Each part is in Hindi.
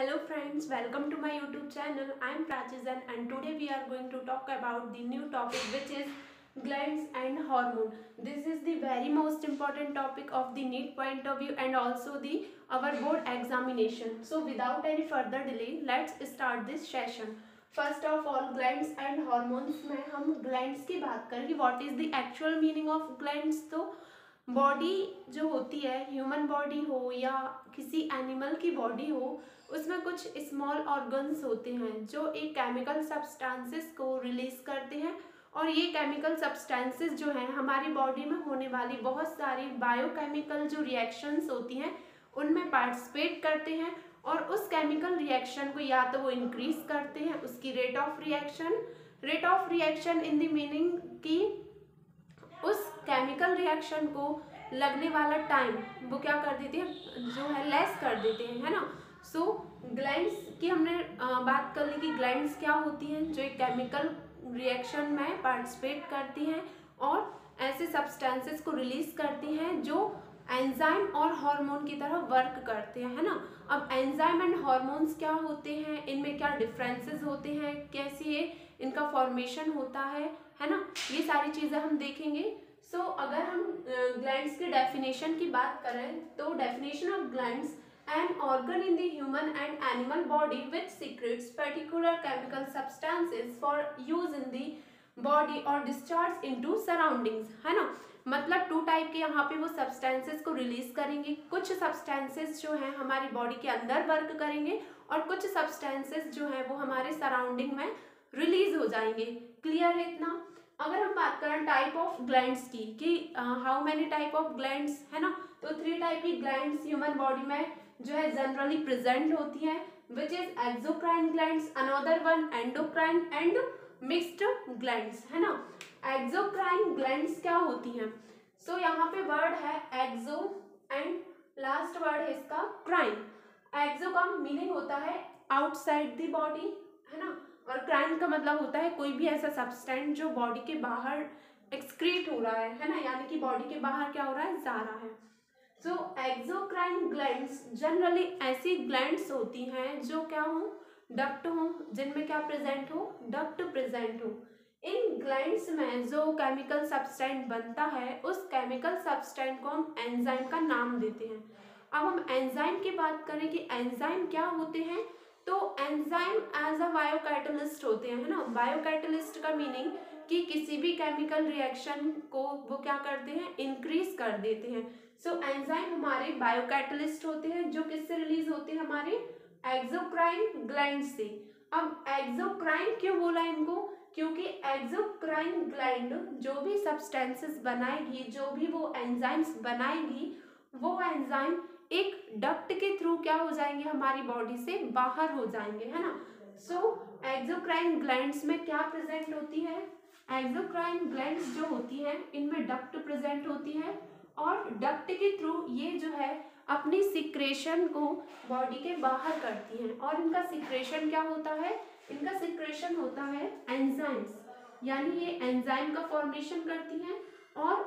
Hello friends, welcome to my YouTube channel. I am Prachizan and today we are going to talk about the new topic which is glands and hormone. This is the very most important topic of the NEET point of view and also the our board examination. So without any further delay, let's start this session. First of all, glands and hormones में हम glands की बात करेंगे. What is the actual meaning of glands? तो बॉडी जो होती है, ह्यूमन बॉडी हो या किसी एनिमल की बॉडी हो, उसमें कुछ स्मॉल ऑर्गन्स होते हैं जो एक केमिकल सब्सटेंसेस को रिलीज करते हैं और ये केमिकल सब्सटेंसेस जो हैं हमारी बॉडी में होने वाली बहुत सारी बायोकेमिकल जो रिएक्शंस होती हैं उनमें पार्टिसिपेट करते हैं और उस केमिकल रिएक्शन को या तो वो इंक्रीज करते हैं, उसकी rate of reaction in the meaning की उस केमिकल रिएक्शन को लगने वाला टाइम वो क्या कर देते हैं, जो है लेस कर देते हैं, है ना। सो ग्लैंड्स की हमने बात कर ली कि ग्लैंड्स क्या होती हैं, जो एक केमिकल रिएक्शन में पार्टिसिपेट करती हैं और ऐसे सब्सटेंसेस को रिलीज करती हैं जो एंजाइम और हार्मोन की तरह वर्क करते हैं, है ना। अब एंजाइम एंड हार्मोन्स क्या होते हैं, इनमें क्या डिफरेंसेस होते हैं, कैसे ये इनका फॉर्मेशन होता है ना, ये सारी चीज़ें हम देखेंगे। सो अगर हम ग्लैंड्स के डेफिनेशन की बात करें तो definition of glands an organ in the human and animal body which secretes particular chemical substances for use in the body or discharge into surroundings, है ना। मतलब टू टाइप के यहाँ पे वो सब्सटेंसेस को रिलीज करेंगे। कुछ सब्सटेंसेस जो हैं हमारी बॉडी के अंदर वर्क करेंगे और कुछ सब्सटेंसेस जो हैं वो हमारे सराउंडिंग में रिलीज हो जाएंगे। क्लियर है इतना। अगर हम बात करें टाइप ऑफ ग्लैंड्स की कि how many type of glands, है ना, तो 3 टाइप की ग्लैंड्स ह्यूमन बॉडी में जो है जनरली प्रेजेंट होती हैं, which is exocrine glands, another one endocrine and mixed glands, है ना। एक्सोक्राइन ग्लैंड्स क्या होती हैं? सो यहाँ पे वर्ड है एक्सो एंड लास्ट वर्ड है इसका क्राइन। एक्सो का मीनिंग होता है आउटसाइड द बॉडी, है ना, और क्राइन का मतलब होता है कोई भी ऐसा सब्सटेंस जो बॉडी के बाहर एक्सक्रीट हो रहा है ना, यानी कि बॉडी के बाहर क्या हो रहा है, जा रहा है। सो एक्सोक्राइन ग्लैंड्स जनरली ऐसी ग्लैंड्स होती हैं जो क्या हो, डक्ट हो, जिनमें क्या प्रेजेंट हो, डक्ट प्रेजेंट हो। इन ग्लैंड्स में जो केमिकल सब्सटेंस बनता है उस केमिकल सब्सटेंस को हम एंजाइम का नाम देते हैं। अब हम एंजाइम की बात करें कि एंजाइम क्या होते हैं, तो एंजाइम एज अ बायोकैटलिस्ट होते हैं, है ना। बायोकैटलिस्ट का मीनिंग कि किसी भी केमिकल रिएक्शन को वो क्या करते हैं, इंक्रीज कर देते हैं। सो एंजाइम हमारे बायोकैटलिस्ट होते हैं जो किससे रिलीज होते हैं, हमारे एक्सोक्राइन ग्लैंड से। अब एक्सोक्राइन क्यों बोला इनको, क्योंकि एक्सोक्राइन ग्लैंड जो भी सब्सटेंसेस बनाएगी, जो भी वो एंजाइम्स बनाएगी, वो एंजाइम एक डक्ट के थ्रू क्या हो जाएंगे, हमारी बॉडी से बाहर हो जाएंगे, है ना। सो एक्सोक्राइन ग्लैंड्स में क्या प्रेजेंट होती है, एक्सोक्राइन ग्लैंड्स जो होती हैं इनमें डक्ट प्रेजेंट होती है और डक्ट के थ्रू ये जो है अपनी सिक्रेशन को बॉडी के बाहर करती हैं और इनका सिक्रेशन क्या होता है, इनका सिक्रेशन होता है एंजाइम्स, यानी ये एंजाइम का फॉर्मेशन करती हैं और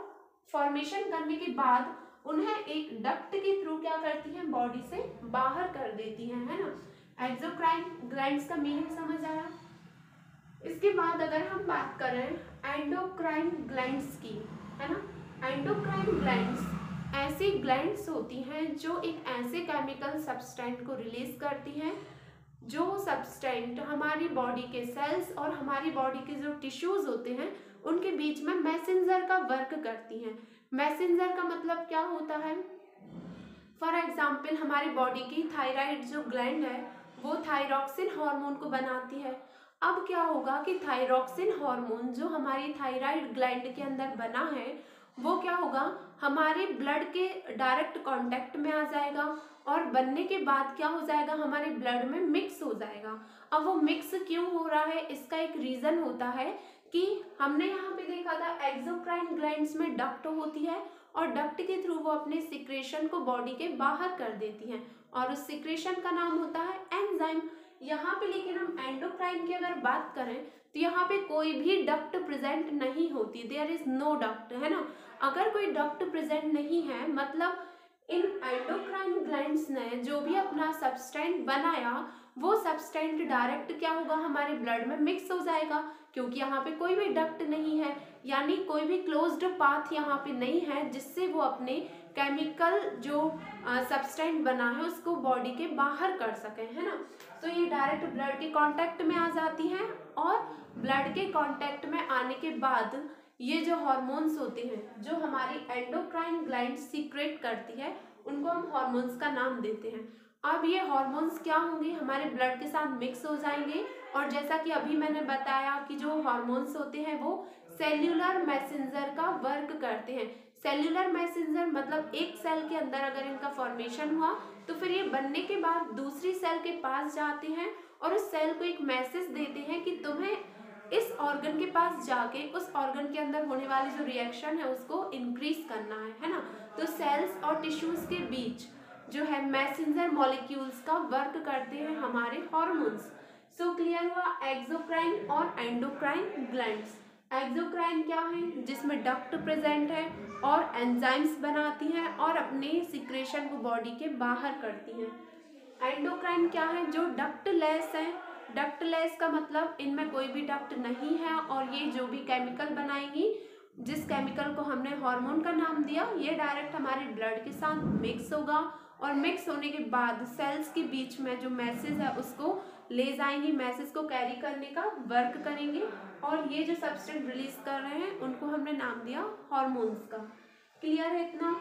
फॉर्मेशन करने के बाद उन्हें एक डक्ट के थ्रू क्या करती हैं, बॉडी से बाहर कर देती हैं, है ना। एक्सोक्राइन ग्लैंड्स का मीनिंग समझ आया। इसके बाद अगर हम बात करें एंडोक्राइन ग्लैंड्स की, है ना। एंडोक्राइन ग्लैंड्स ऐसी ग्लैंड्स होती हैं जो एक ऐसे केमिकल सब्सटेंट को रिलीज करती हैं जो सब्सटेंट हमारी बॉडी के सेल्स और हमारी बॉडी के जो टिश्यूज होते हैं उनके बीच में मैसेंजर का वर्क करती हैं। मैसेंजर का मतलब क्या होता है, फॉर एग्जाम्पल हमारी बॉडी की थायराइड जो ग्लैंड है वो थायरॉक्सिन हार्मोन को बनाती है। अब क्या होगा कि थायरॉक्सिन हार्मोन जो हमारी थायराइड ग्लैंड के अंदर बना है वो क्या होगा, हमारे ब्लड के डायरेक्ट कांटेक्ट में आ जाएगा और बनने के बाद क्या हो जाएगा, हमारे ब्लड में मिक्स हो जाएगा। अब वो मिक्स क्यों हो रहा है, इसका एक रीज़न होता है कि हमने यहाँ पे देखा था एक्सोक्राइन ग्लैंड्स में डक्ट होती है और डक्ट के थ्रू वो अपने सिक्रेशन को बॉडी के बाहर कर देती हैं और उस सिक्रेशन का नाम होता है एंजाइम। यहाँ पे लेकिन हम एंडोक्राइन की अगर बात करें तो यहाँ पे कोई भी डक्ट प्रेजेंट नहीं होती, देयर इज नो डक्ट, है ना। अगर कोई डक्ट प्रेजेंट नहीं है मतलब इन एंडोक्राइन ग्लैंड्स ने जो भी अपना सब्सटेंट बनाया वो सब्सटेंट डायरेक्ट क्या होगा, हमारे ब्लड में मिक्स हो जाएगा, क्योंकि यहाँ पे कोई भी डक्ट नहीं है, यानी कोई भी क्लोज्ड पाथ यहाँ पे नहीं है जिससे वो अपने केमिकल जो सब्सटेंट बना है उसको बॉडी के बाहर कर सके, है ना। तो ये डायरेक्ट ब्लड के कांटेक्ट में आ जाती हैं और ब्लड के कांटेक्ट में आने के बाद ये जो हार्मोन्स होते हैं जो हमारी एंडोक्राइन ग्लैंड सीक्रेट करती है उनको हम हार्मोन्स का नाम देते हैं। अब ये हार्मोन्स क्या होंगे, हमारे ब्लड के साथ मिक्स हो जाएंगे और जैसा कि अभी मैंने बताया कि जो हार्मोन्स होते हैं वो सेल्यूलर मैसेंजर का वर्क करते हैं। सेल्यूलर मैसेंजर मतलब एक सेल के अंदर अगर इनका फॉर्मेशन हुआ तो फिर ये बनने के बाद दूसरी सेल के पास जाते हैं और उस सेल को एक मैसेज देते हैं कि तुम्हें इस ऑर्गन के पास जाके उस ऑर्गन के अंदर होने वाली जो रिएक्शन है उसको इंक्रीज करना है ना। तो सेल्स और टिश्यूज के बीच जो है मैसेंजर मॉलिक्यूल्स का वर्क करते हैं हमारे हार्मोन्स। सो क्लियर हुआ एक्सोक्राइन और एंडोक्राइन ग्लैंड्स। एक्सोक्राइन क्या है, जिसमें डक्ट प्रेजेंट है और एंजाइम्स बनाती हैं और अपने सिक्रेशन को बॉडी के बाहर करती हैं। एंडोक्राइन क्या है, जो डक्टलेस है। डक्टलेस का मतलब इनमें कोई भी डक्ट नहीं है और ये जो भी केमिकल बनाएंगी, जिस केमिकल को हमने हार्मोन का नाम दिया, ये डायरेक्ट हमारे ब्लड के साथ मिक्स होगा और मिक्स होने के बाद सेल्स के बीच में जो मैसेज है उसको ले जाएंगी, मैसेज को कैरी करने का वर्क करेंगे और ये जो सब्सटेंस रिलीज कर रहे हैं उनको हमने नाम दिया हार्मोन्स का। क्लियर है इतना।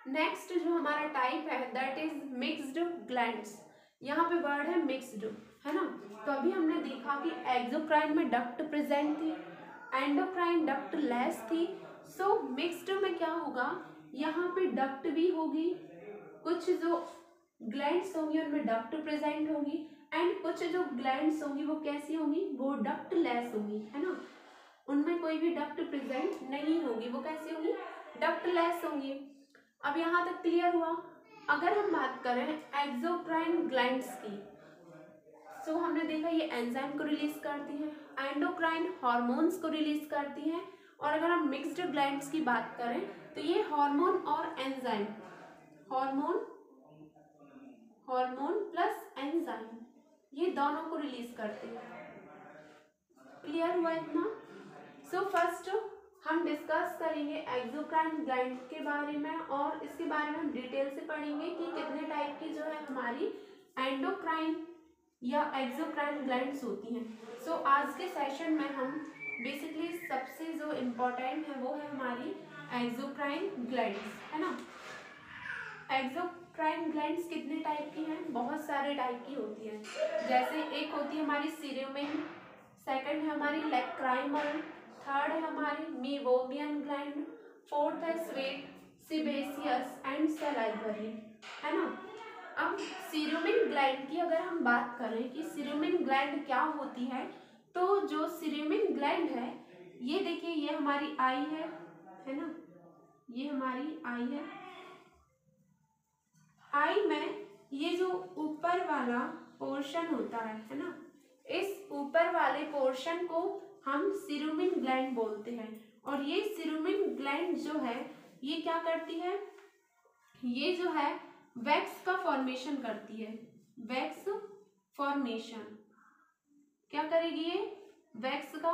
नेक्स्ट जो हमारा टाइप है दैट इज मिक्स्ड ग्लैंड्स। यहाँ पे वर्ड है मिक्स्ड, है ना। तो अभी हमने देखा कि एक्सोक्राइन में डक्ट प्रेजेंट थी, एंडोक्राइन डक्ट लेस थी। सो मिक्स्ड में क्या होगा, यहाँ पे डक्ट भी होगी, कुछ जो ग्लैंड्स होंगी उनमें डक्ट प्रेजेंट होगी एंड कुछ जो ग्लैंड्स होंगी वो कैसी होंगी, वो डक्ट लेस होंगी, है ना। उनमें कोई भी डक्ट प्रेजेंट नहीं होगी, वो कैसी होंगी, डक्ट लेस होंगी। अब यहाँ तक क्लियर हुआ। अगर हम बात करें एक्सोक्राइन ग्लैंड्स की, सो हमने देखा ये एंजाइम को रिलीज करती हैं, एंडोक्राइन हार्मोन्स को रिलीज करती हैं और अगर हम मिक्स्ड ग्लैंड्स की बात करें तो ये हार्मोन और एंजाइम, हार्मोन प्लस एंजाइम, ये दोनों को रिलीज करते हैं। क्लियर हुआ इतना। सो फर्स्ट हम डिस्कस करेंगे एक्सोक्राइन ग्लैंड के बारे में और इसके बारे में हम डिटेल से पढ़ेंगे कि कितने टाइप की जो है हमारी एंडोक्राइन या एक्सोक्राइन ग्लैंड्स होती हैं। सो आज के सेशन में हम बेसिकली सबसे जो इम्पोर्टेंट है वो है हमारी एक्सोक्राइन ग्लैंड्स, है ना। एक्सोक्राइन ग्लैंड्स कितने टाइप की हैं, बहुत सारे टाइप की होती हैं। जैसे एक होती है हमारी सीरोमिन, सेकंड है हमारी लैक्राइमल, थर्ड है हमारी मीवोमियन ग्लैंड, फोर्थ है स्वेट, सीबेसियस एंड सलाइवरी, है ना। अब सीरोमिन ग्लैंड की अगर हम बात करें कि सीरोमिन ग्लैंड क्या होती है, तो जो सीरोमिन ग्लैंड है ये देखिए, ये हमारी आई है ना, ये हमारी आई है। आई में ये जो ऊपर वाला पोर्शन होता है ना, इस ऊपर वाले पोर्शन को हम सीरोमिन ग्लैंड बोलते हैं और ये सीरोमिन ग्लैंड जो है ये क्या करती है, ये जो है वैक्स का फॉर्मेशन करती है। वैक्स फॉर्मेशन क्या करेगी, ये वैक्स का